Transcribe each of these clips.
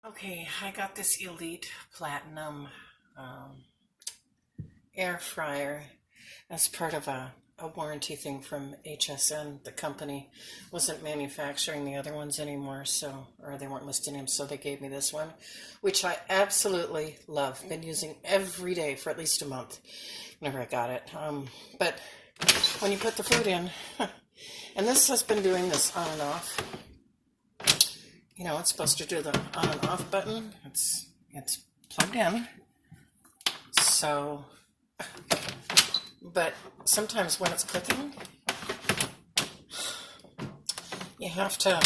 Okay, I got this Elite Platinum um, air fryer as part of a warranty thing from HSN. The company wasn't manufacturing the other ones anymore, or they weren't listing them, so they gave me this one, which I absolutely love. Been using every day for at least a month. Whenever I got it. But when you put the food in, and this has been doing this on and off. You know, it's supposed to do the on and off button. It's plugged in. So, but sometimes when it's cooking, you have to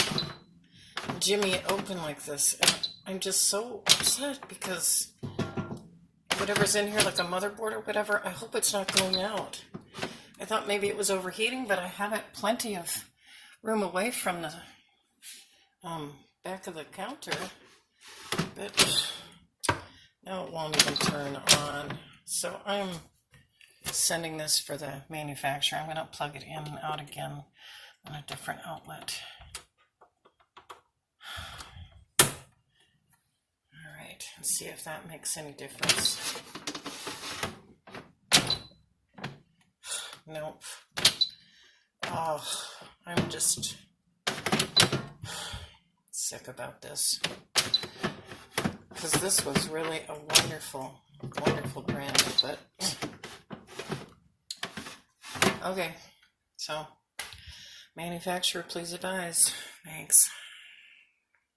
jimmy it open like this. And I'm just so upset because whatever's in here, like a motherboard or whatever, I hope it's not going out. I thought maybe it was overheating, but I have it plenty of room away from the back of the counter, but now it won't even turn on. So I'm sending this for the manufacturer. I'm going to plug it in and out again on a different outlet. All right, let's see if that makes any difference. Nope. Oh, I'm just sick about this, because this was really a wonderful brand, but okay, so manufacturer, please advise. Thanks.